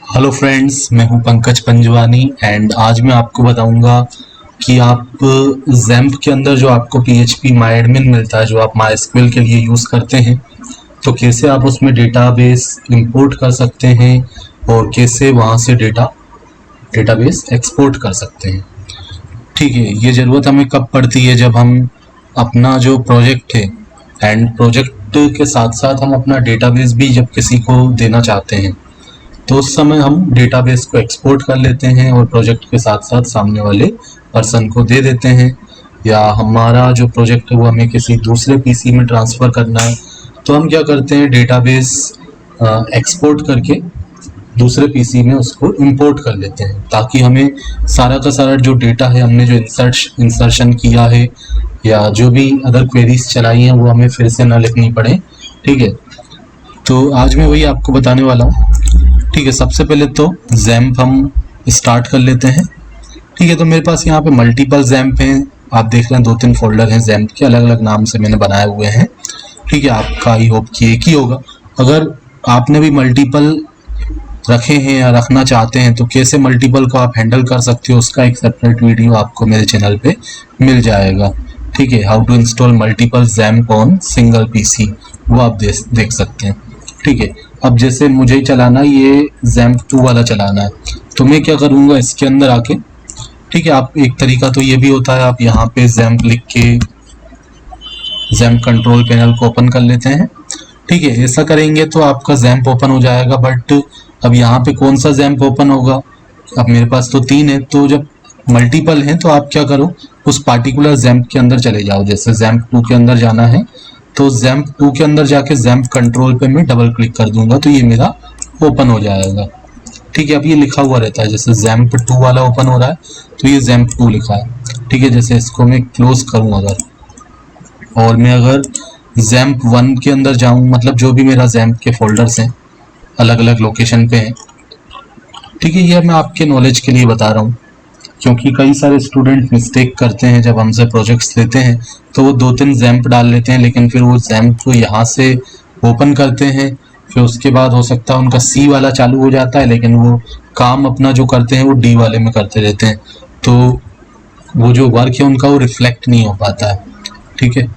Hello friends, मैं हूं Pankaj Panjwani and आज मैं आपको बताऊंगा कि आप जैम्प के अंदर जो आपको PHP MyAdmin मिलता है, जो आप MySQL के लिए यूज़ करते हैं, तो कैसे आप उसमें डेटाबेस इंपोर्ट कर सकते हैं और कैसे वहां से डेटाबेस एक्सपोर्ट कर सकते हैं। ठीक है, ये ज़रूरत हमें कब पड़ती है? जब हम अपना जो प्रोजेक्ट है एंड प्रोजेक्ट के साथ साथ हम अपना डेटाबेस भी जब किसी को देना चाहते हैं, तो उस समय हम डेटाबेस को एक्सपोर्ट कर लेते हैं और प्रोजेक्ट के साथ साथ सामने वाले पर्सन को दे देते हैं। या हमारा जो प्रोजेक्ट है वो हमें किसी दूसरे पीसी में ट्रांसफ़र करना है, तो हम क्या करते हैं, डेटाबेस एक्सपोर्ट करके दूसरे पीसी में उसको इंपोर्ट कर लेते हैं, ताकि हमें सारा का सारा जो डेटा है, हमने जो इंसर्शन किया है या जो भी अदर क्वेरीज चलाई हैं, वो हमें फिर से ना लिखनी पड़े। ठीक है, तो आज मैं वही आपको बताने वाला हूँ। ठीक है, सबसे पहले तो जैम्प हम स्टार्ट कर लेते हैं। ठीक है, तो मेरे पास यहाँ पे मल्टीपल जैम्प हैं, आप देख रहे हैं 2-3 फोल्डर हैं जैम्प के, अलग अलग नाम से मैंने बनाए हुए हैं। ठीक है, आपका आई होप कि एक ही होगा। अगर आपने भी मल्टीपल रखे हैं या रखना चाहते हैं, तो कैसे मल्टीपल को आप हैंडल कर सकते हो, उसका एक सेपरेट वीडियो आपको मेरे चैनल पे मिल जाएगा। ठीक है, how to install multiple XAMPP on single PC, वो आप देख सकते हैं। ठीक है, अब जैसे मुझे ही चलाना, ये जैम्प 2 वाला चलाना है, तो मैं क्या करूँगा, इसके अंदर आके, ठीक है, आप एक तरीका तो ये भी होता है, आप यहाँ पे जैम्प लिख के जैम्प कंट्रोल पैनल को ओपन कर लेते हैं। ठीक है, ऐसा करेंगे तो आपका जैम्प ओपन हो जाएगा। बट अब यहाँ पे कौन सा जैम्प ओपन होगा? अब मेरे पास तो 3 है, तो जब मल्टीपल हैं तो आप क्या करो, उस पार्टिकुलर जैम्प के अंदर चले जाओ। जैसे जैम्प 2 के अंदर जाना है, तो जैम्प 2 के अंदर जाके जैम्प कंट्रोल पे मैं डबल क्लिक कर दूंगा, तो ये मेरा ओपन हो जाएगा। ठीक है, अब ये लिखा हुआ रहता है, जैसे जैम्प 2 वाला ओपन हो रहा है तो ये जैम्प 2 लिखा है। ठीक है, जैसे इसको मैं क्लोज करूँ अगर, और मैं अगर जैम्प 1 के अंदर जाऊँ, मतलब जो भी मेरा जैम्प के फोल्डर्स हैं अलग अलग लोकेशन पे हैं। ठीक है, ये मैं आपके नॉलेज के लिए बता रहा हूँ, क्योंकि कई सारे स्टूडेंट मिस्टेक करते हैं, जब हमसे प्रोजेक्ट्स लेते हैं तो वो 2-3 जैम्प डाल लेते हैं, लेकिन फिर वो जैम्प को यहाँ से ओपन करते हैं, फिर उसके बाद हो सकता है उनका C वाला चालू हो जाता है, लेकिन वो काम अपना जो करते हैं वो D वाले में करते रहते हैं, तो वो जो वर्क है उनका वो रिफ्लेक्ट नहीं हो पाता है। ठीक है,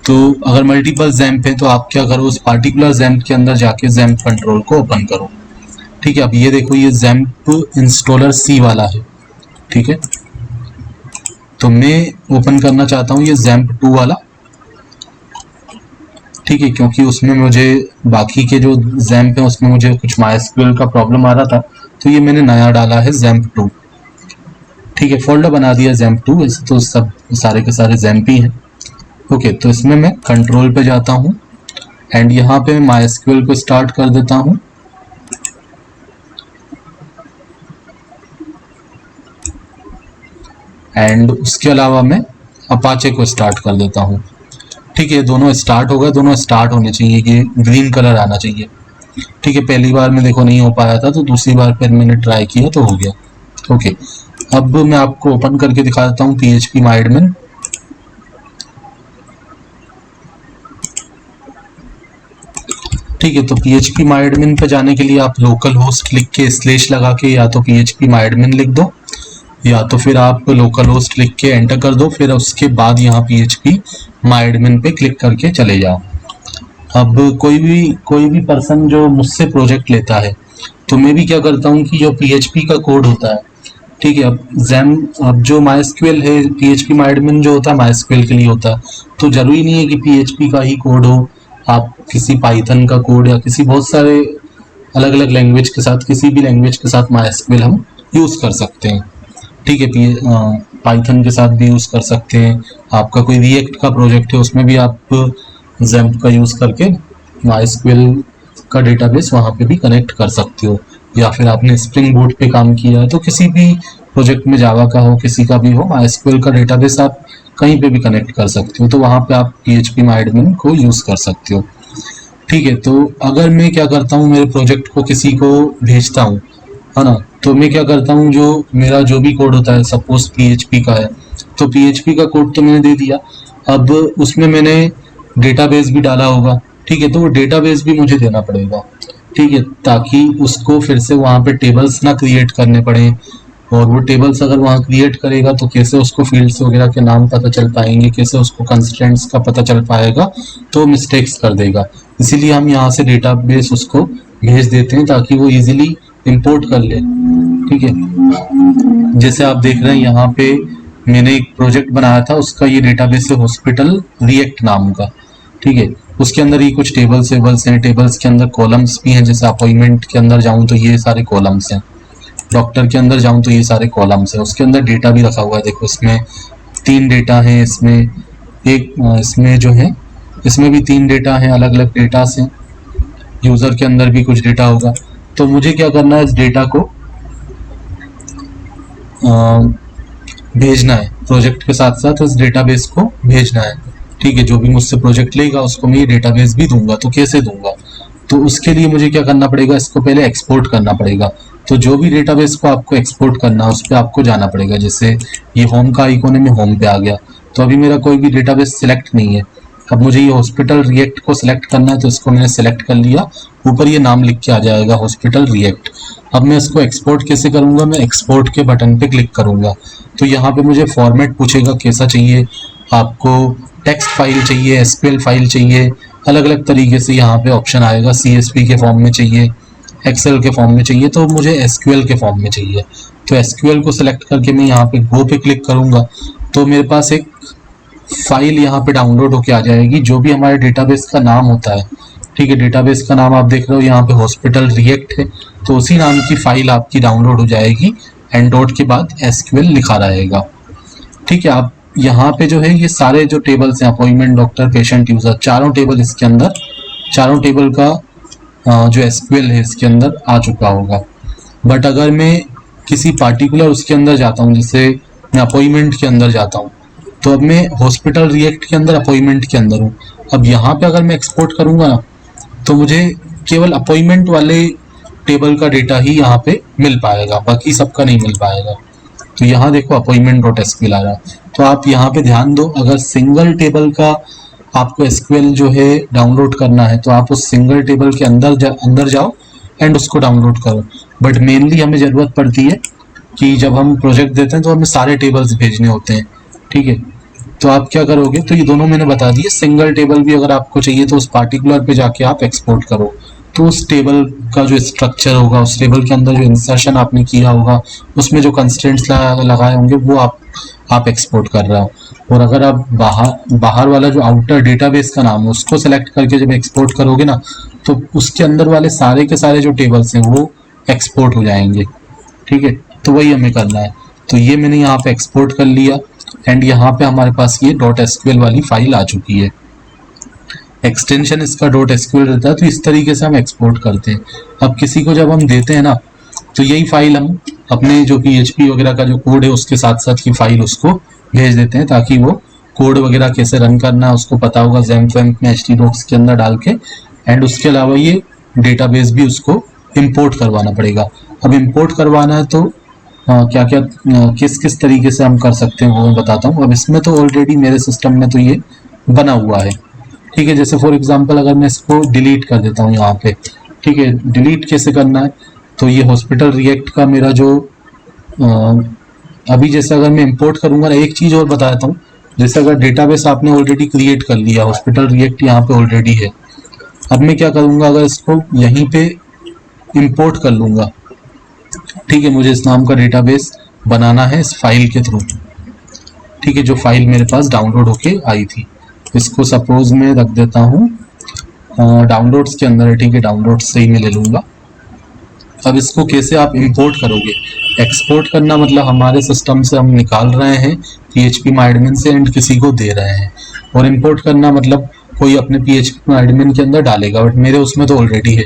तो अगर मल्टीपल जैम्प है तो आप क्या करो, उस पार्टिकुलर जैम्प के अंदर जाके जैम्प कंट्रोल को ओपन करो। ठीक है, अब ये देखो, ये जैम्प इंस्टॉलर C वाला है। ठीक है, तो मैं ओपन करना चाहता हूँ ये जैम्प 2 वाला। ठीक है, क्योंकि उसमें मुझे बाकी के जो जैम्प है उसमें मुझे कुछ MySQL का प्रॉब्लम आ रहा था, तो ये मैंने नया डाला है जैम्प 2। ठीक है, फोल्डर बना दिया जैम्प 2, इसे तो सब सारे के सारे जैम्प ही हैं। ओके, तो इसमें मैं कंट्रोल पे जाता हूँ एंड यहाँ पे मैं MySQL को स्टार्ट कर देता हूँ। एंड उसके अलावा मैं अपाचे को स्टार्ट कर देता हूँ। ठीक है, दोनों स्टार्ट हो गए, दोनों स्टार्ट होने चाहिए, ये ग्रीन कलर आना चाहिए। ठीक है, पहली बार में देखो नहीं हो पाया था, तो दूसरी बार फिर मैंने ट्राई किया तो हो गया। ओके, अब मैं आपको ओपन करके दिखा देता हूँ PHP MyAdmin। ठीक है, तो PHP MyAdmin पे जाने के लिए आप लोकल होस्ट लिख के स्लैश लगा के या तो PHP MyAdmin लिख दो, या तो फिर आप लोकल होस्ट लिख के एंटर कर दो, फिर उसके बाद यहाँ PHP MyAdmin पे क्लिक करके चले जाओ। अब कोई भी पर्सन जो मुझसे प्रोजेक्ट लेता है, तो मैं भी क्या करता हूँ कि जो PHP का कोड होता है, ठीक है, अब जो MySQL है, PHP MyAdmin जो होता है MySQL के लिए होता है, तो जरूरी नहीं है कि PHP का ही कोड हो। आप किसी पाइथन का कोड या किसी बहुत सारे अलग अलग लैंग्वेज के साथ, किसी भी लैंग्वेज के साथ MySQL हम यूज़ कर सकते हैं। ठीक है, पाइथन के साथ भी यूज़ कर सकते हैं। आपका कोई रिएक्ट का प्रोजेक्ट है, उसमें भी आप जैम्प का यूज़ करके MySQL का डेटाबेस वहाँ पे भी कनेक्ट कर सकते हो। या फिर आपने स्प्रिंग बूट पे काम किया है, तो किसी भी प्रोजेक्ट में जावा का हो, किसी का भी हो, MySQL का डेटाबेस आप कहीं पे भी कनेक्ट कर सकते हो, तो वहाँ पे आप PHP MyAdmin को यूज़ कर सकते हो। ठीक है, तो अगर मैं क्या करता हूँ, मेरे प्रोजेक्ट को किसी को भेजता हूँ, है ना, तो मैं क्या करता हूँ, जो मेरा जो भी कोड होता है, सपोज PHP का है, तो PHP का कोड तो मैंने दे दिया। अब उसमें मैंने डेटाबेस भी डाला होगा। ठीक है, तो वो डेटाबेस भी मुझे देना पड़ेगा। ठीक है, ताकि उसको फिर से वहाँ पे टेबल्स ना क्रिएट करने पड़े। और वो टेबल्स अगर वहाँ क्रिएट करेगा तो कैसे उसको फील्ड्स वगैरह के नाम पता चल पाएंगे, कैसे उसको कंस्ट्रेंट्स का पता चल पाएगा, तो मिस्टेक्स कर देगा। इसीलिए हम यहाँ से डेटाबेस उसको भेज देते हैं ताकि वो इजीली इंपोर्ट कर ले। ठीक है, जैसे आप देख रहे हैं यहाँ पे मैंने एक प्रोजेक्ट बनाया था, उसका ये डेटाबेस है हॉस्पिटल रिएक्ट नाम का। ठीक है, उसके अंदर ही कुछ टेबल्स हैं, टेबल्स के अंदर कॉलम्स भी हैं। जैसे अपॉइंटमेंट के अंदर जाऊँ तो ये सारे कॉलम्स हैं, डॉक्टर के अंदर जाऊँ तो ये सारे कॉलम्स हैं। उसके अंदर डेटा भी रखा हुआ है, देखो इसमें 3 डेटा हैं, इसमें एक इसमें जो है इसमें भी 3 डेटा हैं, अलग अलग डेटा हैं। यूज़र के अंदर भी कुछ डेटा होगा। तो मुझे क्या करना है, इस डेटा को भेजना है, प्रोजेक्ट के साथ साथ इस डेटाबेस को भेजना है। ठीक है, जो भी मुझसे प्रोजेक्ट लेगा उसको मैं ये डेटाबेस भी दूंगा। तो कैसे दूंगा, तो उसके लिए मुझे क्या करना पड़ेगा, इसको पहले एक्सपोर्ट करना पड़ेगा। तो जो भी डेटाबेस को आपको एक्सपोर्ट करना है उस पर आपको जाना पड़ेगा। जैसे ये होम का आइकॉन है, मैं होम पे आ गया। तो अभी मेरा कोई भी डेटाबेस सिलेक्ट नहीं है। अब मुझे ये हॉस्पिटल रिएक्ट को सिलेक्ट करना है, तो इसको मैंने सिलेक्ट कर लिया। ऊपर ये नाम लिख के आ जाएगा हॉस्पिटल रिएक्ट। अब मैं इसको एक्सपोर्ट कैसे करूंगा, मैं एक्सपोर्ट के बटन पे क्लिक करूंगा। तो यहाँ पे मुझे फॉर्मेट पूछेगा कैसा चाहिए आपको, टेक्स्ट फाइल चाहिए, एसक्यूएल फाइल चाहिए, अलग अलग तरीके से यहाँ पे ऑप्शन आएगा। सीएसवी के फॉर्म में चाहिए, एक्सेल के फॉर्म में चाहिए, तो मुझे एसक्यूएल के फॉर्म में चाहिए। तो एसक्यूएल को सिलेक्ट करके मैं यहाँ पे गो पे क्लिक करूंगा। तो मेरे पास एक फाइल यहाँ पे डाउनलोड होके आ जाएगी, जो भी हमारे डेटाबेस का नाम होता है। ठीक है, डेटाबेस का नाम आप देख रहे हो यहाँ पे हॉस्पिटल रिएक्ट है, तो उसी नाम की फाइल आपकी डाउनलोड हो जाएगी। एंड डॉट के बाद एसक्यूएल लिखा रहेगा। ठीक है, आप यहाँ पे जो है ये सारे जो टेबल्स हैं, अपॉइंटमेंट, डॉक्टर, पेशेंट, यूजर, चारों टेबल इसके अंदर, चारों टेबल का जो एसक्यूएल है इसके अंदर आ चुका होगा। बट अगर मैं किसी पार्टिकुलर उसके अंदर जाता हूँ, जैसे मैं अपॉइंटमेंट के अंदर जाता हूँ, तो अब मैं हॉस्पिटल रिएक्ट के अंदर अपॉइंटमेंट के अंदर हूँ। अब यहाँ पे अगर मैं एक्सपोर्ट करूँगा ना, तो मुझे केवल अपॉइंटमेंट वाले टेबल का डेटा ही यहाँ पे मिल पाएगा, बाकी सबका नहीं मिल पाएगा। तो यहाँ देखो अपॉइंटमेंट डॉट एसक्यूएल आ रहा है। तो आप यहाँ पे ध्यान दो, अगर सिंगल टेबल का आपको एसक्यूएल जो है डाउनलोड करना है, तो आप उस सिंगल टेबल के अंदर जाओ एंड उसको डाउनलोड करो। बट मेनली हमें ज़रूरत पड़ती है कि जब हम प्रोजेक्ट देते हैं तो हमें सारे टेबल्स भेजने होते हैं। ठीक है, तो आप क्या करोगे, तो ये दोनों मैंने बता दिए। सिंगल टेबल भी अगर आपको चाहिए तो उस पार्टिकुलर पे जाके आप एक्सपोर्ट करो। तो उस टेबल का जो स्ट्रक्चर होगा, उस टेबल के अंदर जो इंसर्शन आपने किया होगा, उसमें जो कंस्ट्रेंट्स लगाए होंगे वो आप एक्सपोर्ट कर रहे हो। और अगर आप बाहर वाला जो आउटर डेटाबेस का नाम है उसको सेलेक्ट करके जब एक्सपोर्ट करोगे ना, तो उसके अंदर वाले सारे के सारे जो टेबल्स हैं वो एक्सपोर्ट हो जाएंगे। ठीक है, तो वही हमें करना है। तो ये मैंने यहाँ पे एक्सपोर्ट कर लिया एंड यहाँ पे हमारे पास ये डॉट एसक्यूएल वाली फाइल आ चुकी है। एक्सटेंशन इसका डॉट एसक्यूएल रहता है। तो इस तरीके से हम एक्सपोर्ट करते हैं। अब किसी को जब हम देते हैं ना, तो यही फाइल हम अपने जो PHP वगैरह का जो कोड है उसके साथ साथ की फाइल उसको भेज देते हैं, ताकि वो कोड वगैरह कैसे रन करना है उसको पता होगा XAMPP वैम्प में htdocs के अंदर डाल के। एंड उसके अलावा ये डेटाबेस भी उसको इम्पोर्ट करवाना पड़ेगा। अब इम्पोर्ट करवाना है तो क्या क्या किस किस तरीके से हम कर सकते हैं वो मैं बताता हूँ। अब इसमें तो ऑलरेडी मेरे सिस्टम में तो ये बना हुआ है। ठीक है, जैसे फॉर एग्जांपल अगर मैं इसको डिलीट कर देता हूँ यहाँ पे। ठीक है, डिलीट कैसे करना है, तो ये हॉस्पिटल रिएक्ट का मेरा जो अभी जैसे अगर मैं इंपोर्ट करूँगा ना, एक चीज़ और बता देता हूँ। जैसे अगर डेटाबेस आपने ऑलरेडी क्रिएट कर लिया, हॉस्पिटल रिएक्ट यहाँ पे ऑलरेडी है। अब मैं क्या करूँगा, अगर इसको यहीं पे इंपोर्ट कर लूँगा। ठीक है, मुझे इस नाम का डेटाबेस बनाना है इस फाइल के थ्रू। ठीक है, जो फाइल मेरे पास डाउनलोड होके आई थी, इसको सपोज मैं रख देता हूँ डाउनलोड्स के अंदर है। ठीक है, डाउनलोड्स से ही मैं ले लूँगा। अब इसको कैसे आप इंपोर्ट करोगे, एक्सपोर्ट करना मतलब हमारे सिस्टम से हम निकाल रहे हैं PHP MyAdmin से एंड किसी को दे रहे हैं। और इंपोर्ट करना मतलब कोई अपने PHP MyAdmin के अंदर डालेगा, बट मेरे उसमें तो ऑलरेडी है।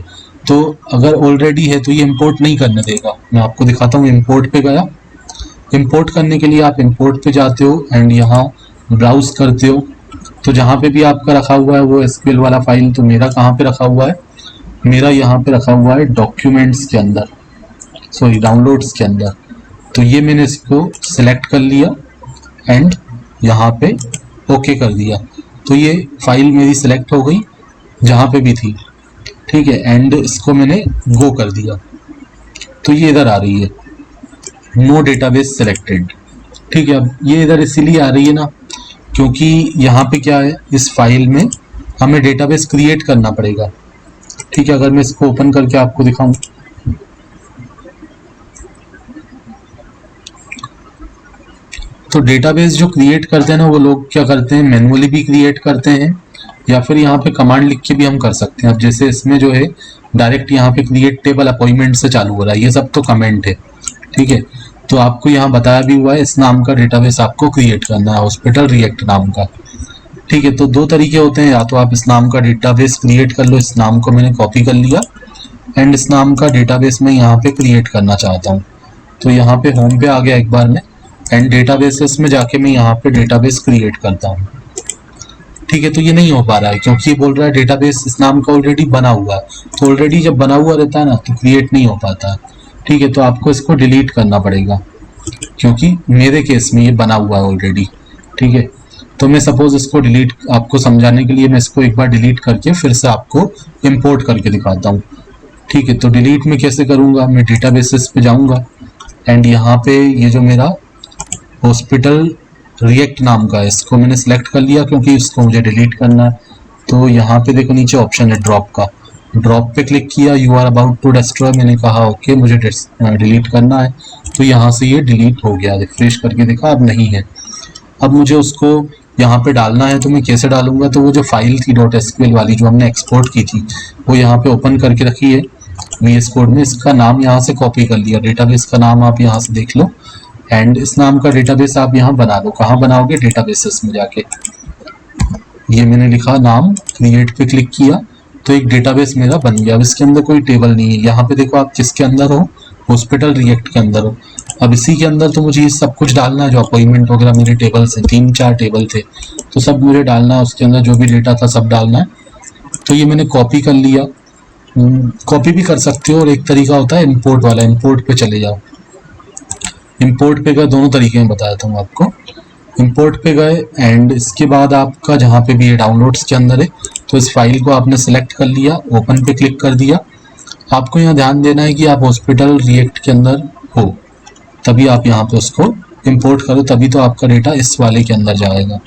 तो अगर ऑलरेडी है तो ये इंपोर्ट नहीं करने देगा। मैं आपको दिखाता हूँ। इंपोर्ट पे गया, इंपोर्ट करने के लिए आप इंपोर्ट पे जाते हो एंड यहाँ ब्राउज करते हो। तो जहाँ पे भी आपका रखा हुआ है वो SQL वाला फाइल, तो मेरा कहाँ पे रखा हुआ है, मेरा यहाँ पे रखा हुआ है डॉक्यूमेंट्स के अंदर, सॉरी डाउनलोड्स के अंदर। तो ये मैंने इसको सिलेक्ट कर लिया एंड यहाँ पे ओके कर दिया। तो ये फाइल मेरी सिलेक्ट हो गई जहाँ पे भी थी। ठीक है, एंड इसको मैंने गो कर दिया तो ये इधर आ रही है नो डेटाबेस सिलेक्टेड। ठीक है, अब ये इधर इसीलिए आ रही है ना क्योंकि यहाँ पे क्या है, इस फाइल में हमें डेटाबेस क्रिएट करना पड़ेगा। ठीक है, अगर मैं इसको ओपन करके आपको दिखाऊं तो डेटाबेस जो क्रिएट करते हैं ना वो लोग क्या करते हैं, मैनुअली भी क्रिएट करते हैं या फिर यहाँ पे कमांड लिख के भी हम कर सकते हैं। अब जैसे इसमें जो है डायरेक्ट यहाँ पे क्रिएट टेबल अपॉइंटमेंट से चालू हो रहा है, ये सब तो कमेंट है। ठीक है, तो आपको यहाँ बताया भी हुआ है इस नाम का डेटाबेस आपको क्रिएट करना है, हॉस्पिटल रिएक्ट नाम का। ठीक है, तो दो तरीके होते हैं, या तो आप इस नाम का डेटाबेस क्रिएट कर लो, इस नाम को मैंने कॉपी कर लिया एंड इस नाम का डेटाबेस मैं यहाँ पे क्रिएट करना चाहता हूँ। तो यहाँ पे होम पे आ गया एक बार में एंड डेटाबेसेस में जाके मैं यहाँ पे डेटाबेस क्रिएट करता हूँ। ठीक है, तो ये नहीं हो पा रहा है क्योंकि ये बोल रहा है डेटाबेस इस नाम का ऑलरेडी बना हुआ है। तो ऑलरेडी जब बना हुआ रहता है ना तो क्रिएट नहीं हो पाता है। ठीक है, तो आपको इसको डिलीट करना पड़ेगा क्योंकि मेरे केस में ये बना हुआ है ऑलरेडी। ठीक है, तो मैं सपोज इसको डिलीट, आपको समझाने के लिए मैं इसको एक बार डिलीट करके फिर से आपको इंपोर्ट करके दिखाता हूँ। ठीक है, तो डिलीट में कैसे करूँगा, मैं डेटाबेसेस पे जाऊँगा एंड यहाँ पे ये जो मेरा हॉस्पिटल रिएक्ट नाम का है इसको मैंने सेलेक्ट कर लिया क्योंकि इसको मुझे डिलीट करना है। तो यहाँ पे देखो नीचे ऑप्शन है ड्रॉप का, ड्रॉप पे क्लिक किया, you are about to destroy, मैंने कहा ओके मुझे डिलीट करना है। तो यहाँ से ये डिलीट हो गया, रिफ्रेश करके देखा अब नहीं है। अब मुझे उसको यहाँ पे डालना है, तो मैं कैसे डालूंगा, तो वो जो फाइल थी .sql वाली जो हमने एक्सपोर्ट की थी वो यहाँ पे ओपन करके रखी है VS कोड में, इसका नाम यहाँ से कॉपी कर लिया, डेटाबेस का नाम आप यहाँ से देख लो एंड इस नाम का डेटाबेस आप यहाँ बना लो। कहाँ बनाओगे, डेटाबेसेस में जाके, ये मैंने लिखा नाम, क्रिएट पे क्लिक किया तो एक डेटाबेस मेरा बन गया। अब इसके अंदर कोई टेबल नहीं है, यहाँ पे देखो आप किसके अंदर हो, हॉस्पिटल रिएक्ट के अंदर हो। अब इसी के अंदर तो मुझे ये सब कुछ डालना है, जो अपॉइंटमेंट वगैरह मेरे टेबल से 3-4 टेबल थे तो सब मुझे डालना है, उसके अंदर जो भी डेटा था सब डालना है। तो ये मैंने कॉपी कर लिया, कॉपी भी कर सकते हो और एक तरीका होता है इम्पोर्ट वाला, इम्पोर्ट पे चले जाओ। इम्पोर्ट पे गए, दोनों तरीके में बताया था मैं आपको। इम्पोर्ट पे गए एंड इसके बाद आपका जहाँ पे भी ये डाउनलोड्स के अंदर है तो इस फाइल को आपने सेलेक्ट कर लिया, ओपन पे क्लिक कर दिया। आपको यहाँ ध्यान देना है कि आप हॉस्पिटल रिएक्ट के अंदर हो, तभी आप यहाँ पे उसको इम्पोर्ट करो, तभी तो आपका डेटा इस वाले के अंदर जाएगा।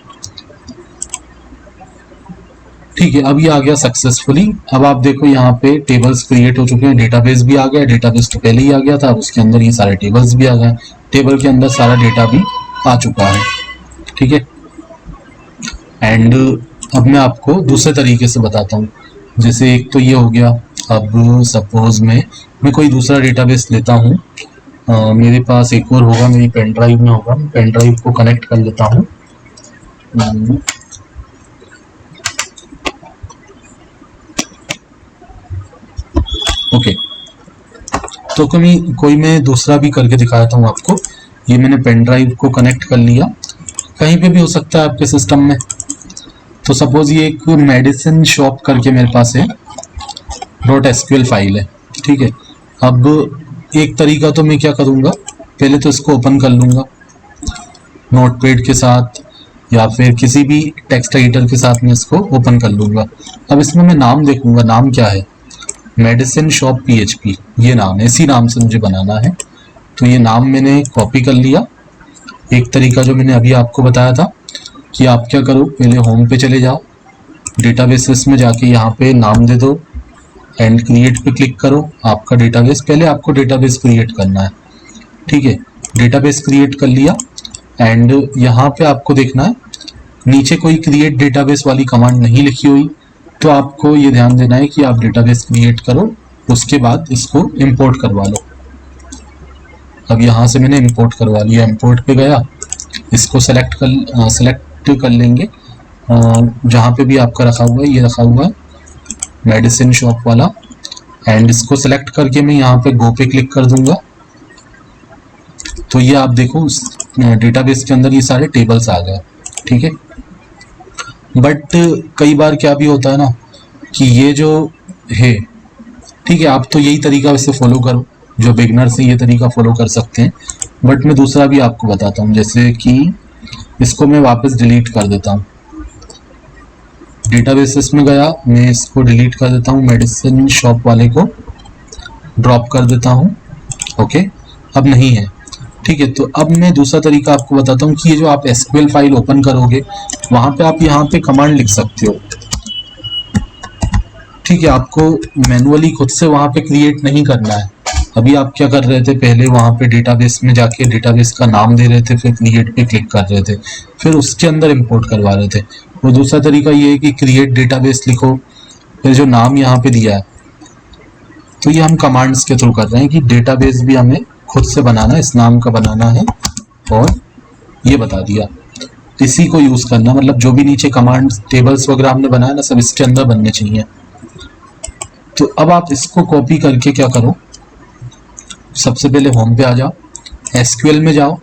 ठीक है, अब ये आ गया सक्सेसफुली। अब आप देखो यहाँ पे टेबल्स क्रिएट हो चुके हैं, डेटाबेस भी आ गया, डेटाबेस तो पहले ही आ गया था, अब उसके अंदर ये सारे टेबल्स भी आ गए, टेबल के अंदर सारा डेटा भी आ चुका है। ठीक है, एंड अब मैं आपको दूसरे तरीके से बताता हूँ। जैसे एक तो ये हो गया, अब सपोज मैं कोई दूसरा डेटाबेस लेता हूँ, मेरे पास एक और होगा, मेरी पेन ड्राइव में होगा, पेन ड्राइव को कनेक्ट कर लेता हूँ। ओके, तो कोई मैं दूसरा भी करके दिखाता हूँ आपको। ये मैंने पेन ड्राइव को कनेक्ट कर लिया, कहीं पे भी हो सकता है आपके सिस्टम में। तो सपोज ये एक मेडिसिन शॉप करके मेरे पास है, .sql फाइल है। ठीक है, अब एक तरीका तो मैं क्या करूँगा, पहले तो इसको ओपन कर लूँगा नोटपैड के साथ या फिर किसी भी टेक्स्ट एडिटर के साथ मैं इसको ओपन कर लूँगा। अब इसमें मैं नाम देखूँगा, नाम क्या है, मेडिसिन शॉप PHP, ये नाम है, इसी नाम से मुझे बनाना है। तो ये नाम मैंने कॉपी कर लिया। एक तरीका जो मैंने अभी आपको बताया था कि आप क्या करो, पहले होम पे चले जाओ, डेटाबेसेस में जाके यहाँ पे नाम दे दो एंड क्रिएट पे क्लिक करो, आपका डेटाबेस, पहले आपको डेटाबेस क्रिएट करना है। ठीक है, डेटाबेस क्रिएट कर लिया एंड यहाँ पे आपको देखना है नीचे कोई क्रिएट डेटाबेस वाली कमांड नहीं लिखी हुई, तो आपको ये ध्यान देना है कि आप डेटाबेस क्रिएट करो, उसके बाद इसको इंपोर्ट करवा लो। अब यहाँ से मैंने इंपोर्ट करवा लिया, इंपोर्ट पे गया, इसको सेलेक्ट कर लेंगे जहाँ पे भी आपका रखा हुआ है, ये रखा हुआ है मेडिसिन शॉप वाला, एंड इसको सेलेक्ट करके मैं यहाँ पे गो पे क्लिक कर दूंगा। तो ये आप देखो उस डेटाबेस के अंदर ये सारे टेबल्स आ गए। ठीक है, बट कई बार क्या भी होता है ना कि ये जो है, ठीक है, आप तो यही तरीका वैसे फॉलो करो, जो बिगनर से ये तरीका फॉलो कर सकते हैं, बट मैं दूसरा भी आपको बताता हूँ। जैसे कि इसको मैं वापस डिलीट कर देता हूँ, डेटाबेसेस में गया, मैं इसको डिलीट कर देता हूँ, मेडिसिन शॉप वाले को ड्रॉप कर देता हूँ। ओके, अब नहीं है। ठीक है, तो अब मैं दूसरा तरीका आपको बताता हूँ कि ये जो आप एसक्यूएल फाइल ओपन करोगे वहाँ पे आप यहाँ पे कमांड लिख सकते हो। ठीक है, आपको मैनुअली खुद से वहाँ पे क्रिएट नहीं करना है। अभी आप क्या कर रहे थे, पहले वहाँ पे डेटाबेस में जाके डेटाबेस का नाम दे रहे थे, फिर क्रिएट पे क्लिक कर रहे थे, फिर उसके अंदर इंपोर्ट करवा रहे थे। वो दूसरा तरीका ये है कि क्रिएट डेटाबेस लिखो, फिर जो नाम यहाँ पे दिया है, तो ये हम कमांड्स के थ्रू कर रहे हैं कि डेटाबेस भी हमें खुद से बनाना है, इस नाम का बनाना है, और ये बता दिया। इसी को यूज़ करना, मतलब जो भी नीचे कमांड टेबल्स वगैरह हमने बनाया ना, सब इसके अंदर बनने चाहिए। तो अब आप इसको कॉपी करके क्या करो, सबसे पहले होम पे आ जाओ, एसक्यूएल में जाओ।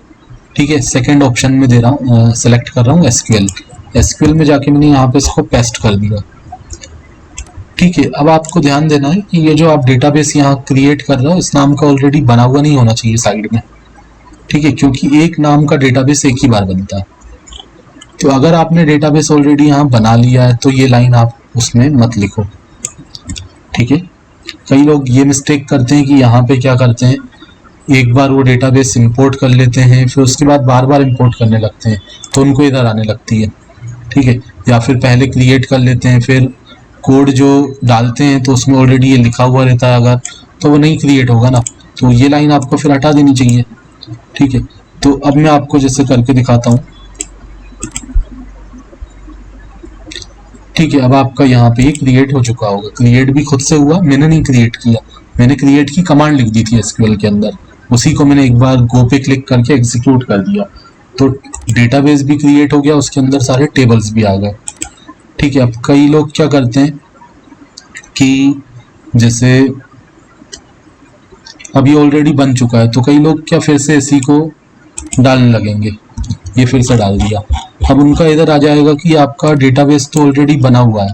ठीक है, सेकंड ऑप्शन में दे रहा हूँ, सेलेक्ट कर रहा हूँ एसक्यूएल। एसक्यूएल में जाके मैंने यहाँ पे इसको पेस्ट कर दिया। ठीक है, अब आपको ध्यान देना है कि ये जो आप डेटाबेस यहाँ क्रिएट कर रहे हो, इस नाम का ऑलरेडी बना हुआ नहीं होना चाहिए साइड में। ठीक है, क्योंकि एक नाम का डेटाबेस एक ही बार बनता है। तो अगर आपने डेटाबेस ऑलरेडी यहाँ बना लिया है तो ये लाइन आप उसमें मत लिखो। ठीक है, कई लोग ये मिस्टेक करते हैं कि यहाँ पे क्या करते हैं, एक बार वो डेटाबेस इंपोर्ट कर लेते हैं, फिर उसके बाद बार बार इंपोर्ट करने लगते हैं, तो उनको इधर आने लगती है। ठीक है, या फिर पहले क्रिएट कर लेते हैं, फिर कोड जो डालते हैं तो उसमें ऑलरेडी ये लिखा हुआ रहता है, अगर तो वो नहीं क्रिएट होगा ना, तो ये लाइन आपको फिर हटा देनी चाहिए। ठीक है, तो अब मैं आपको जैसे करके दिखाता हूँ। ठीक है, अब आपका यहाँ पे ये क्रिएट हो चुका होगा, क्रिएट भी खुद से हुआ, मैंने नहीं क्रिएट किया, मैंने क्रिएट की कमांड लिख दी थी एसक्यूएल के अंदर, उसी को मैंने एक बार गो पे क्लिक करके एग्जीक्यूट कर दिया, तो डेटाबेस भी क्रिएट हो गया, उसके अंदर सारे टेबल्स भी आ गए। ठीक है, अब कई लोग क्या करते हैं कि जैसे अभी ऑलरेडी बन चुका है, तो कई लोग क्या फिर से इसी को डालने लगेंगे, ये फिर से डाल दिया। अब उनका इधर आ जाएगा कि आपका डेटाबेस तो ऑलरेडी बना हुआ है।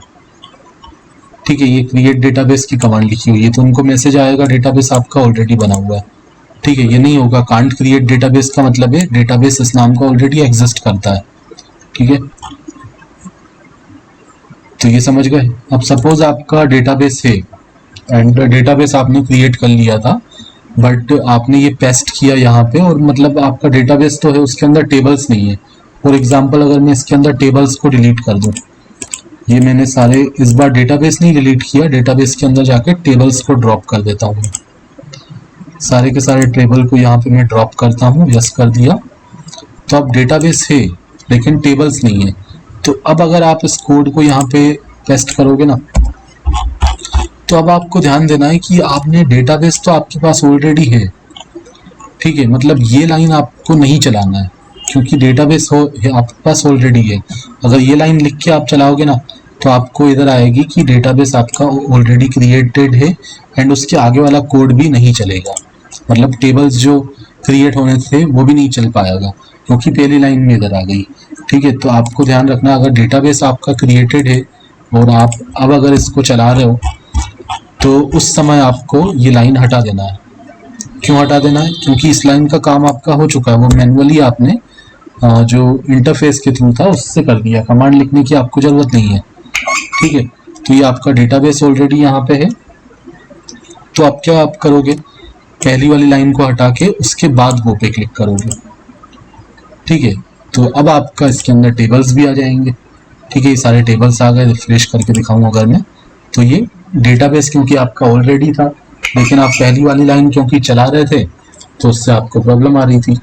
ठीक है, ये क्रिएट डेटाबेस की कमांड लिखी हुई है, तो उनको मैसेज आएगा डेटाबेस आपका ऑलरेडी बना हुआ है। ठीक है, ये नहीं होगा, कांट क्रिएट डेटाबेस का मतलब है डेटाबेस इस नाम का ऑलरेडी एग्जिस्ट करता है। ठीक है, तो ये समझ गए। अब सपोज आपका डेटाबेस है एंड डेटाबेस आपने क्रिएट कर लिया था, बट आपने ये पेस्ट किया यहाँ पे, और मतलब आपका डेटाबेस तो है, उसके अंदर टेबल्स नहीं है। फॉर एग्जांपल अगर मैं इसके अंदर टेबल्स को डिलीट कर दूं, ये मैंने सारे, इस बार डेटाबेस नहीं डिलीट किया, डेटाबेस के अंदर जाके टेबल्स को ड्रॉप कर देता हूँ, सारे के सारे टेबल को यहाँ पे मैं ड्रॉप करता हूँ, यस कर दिया। तो अब डेटाबेस है लेकिन टेबल्स नहीं है। तो अब अगर आप इस कोड को यहाँ पे पेस्ट करोगे ना, तो अब आपको ध्यान देना है कि आपने डेटाबेस तो आपके पास ऑलरेडी है। ठीक है, मतलब ये लाइन आपको नहीं चलाना है, क्योंकि डेटाबेस हो आपके पास ऑलरेडी है। अगर ये लाइन लिख के आप चलाओगे ना, तो आपको इधर आएगी कि डेटाबेस आपका ऑलरेडी क्रिएटेड है, एंड उसके आगे वाला कोड भी नहीं चलेगा, मतलब टेबल्स जो क्रिएट होने थे वो भी नहीं चल पाएगा, क्योंकि पहली लाइन में इधर आ गई। ठीक है, तो आपको ध्यान रखना, अगर डेटाबेस आपका क्रिएटेड है और आप अब अगर इसको चला रहे हो, तो उस समय आपको ये लाइन हटा देना है। क्यों हटा देना है? क्योंकि इस लाइन का काम आपका हो चुका है, वो मैनुअली आपने जो इंटरफेस के थ्रू था उससे कर दिया, कमांड लिखने की आपको ज़रूरत नहीं है। ठीक है, तो ये आपका डेटाबेस ऑलरेडी यहाँ पे है। तो अब क्या आप करोगे, पहली वाली लाइन को हटा के उसके बाद गो पे क्लिक करोगे। ठीक है, तो अब आपका इसके अंदर टेबल्स भी आ जाएंगे। ठीक है, ये सारे टेबल्स आ गए। रिफ्रेश करके दिखाऊँ अगर मैं, तो ये डेटाबेस क्योंकि आपका ऑलरेडी था, लेकिन आप पहली वाली लाइन क्योंकि चला रहे थे तो उससे आपको प्रॉब्लम आ रही थी।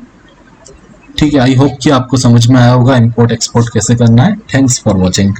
ठीक है, आई होप कि आपको समझ में आया होगा इंपोर्ट एक्सपोर्ट कैसे करना है। Thanks for watching.